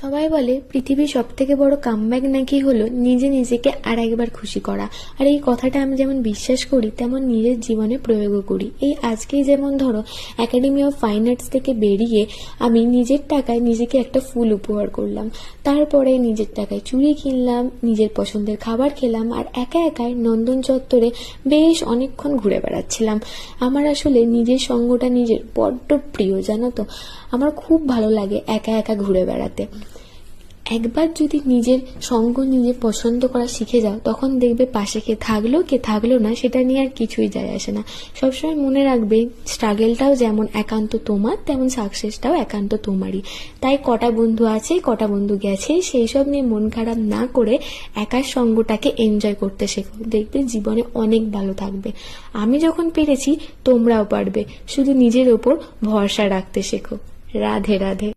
সবাই বলে পৃথিবীর সব থেকে বড় কামব্যাক নাকি হলো নিজে নিজেকে আর একবার খুশি করা। আর এই কথাটা আমি যেমন বিশ্বাস করি তেমন নিজের জীবনে প্রয়োগও করি। এই আজকেই যেমন ধরো একাডেমি অফ ফাইন আর্টস থেকে বেরিয়ে আমি নিজের টাকায় নিজেকে একটা ফুল উপহার করলাম, তারপরে নিজের টাকায় চুড়ি কিনলাম, নিজের পছন্দের খাবার খেলাম, আর একা একাই নন্দন চত্বরে বেশ অনেকক্ষণ ঘুরে বেড়াচ্ছিলাম। আমার আসলে নিজের সঙ্গটা নিজের বড্ড প্রিয়, জানো তো। আমার খুব ভালো লাগে একা একা ঘুরে বেড়াতে। একবার যদি নিজের সঙ্গ নিজে পছন্দ করা শিখে যাও, তখন দেখবে পাশে কে থাকলো না সেটা নিয়ে আর কিছুই যায় আসে না। সবসময় মনে রাখবে স্ট্রাগলটাও যেমন একান্ত তোমার, তেমন সাকসেসটাও একান্ত তোমারই। তাই কটা বন্ধু আছে, কটা বন্ধু গেছে, সেই সব নিয়ে মন খারাপ না করে একার সঙ্গটাকে এনজয় করতে শেখো। দেখবে জীবনে অনেক ভালো থাকবে। আমি যখন পেরেছি তোমরাও পারবে, শুধু নিজের ওপর ভরসা রাখতে শেখো। রাধে রাধে।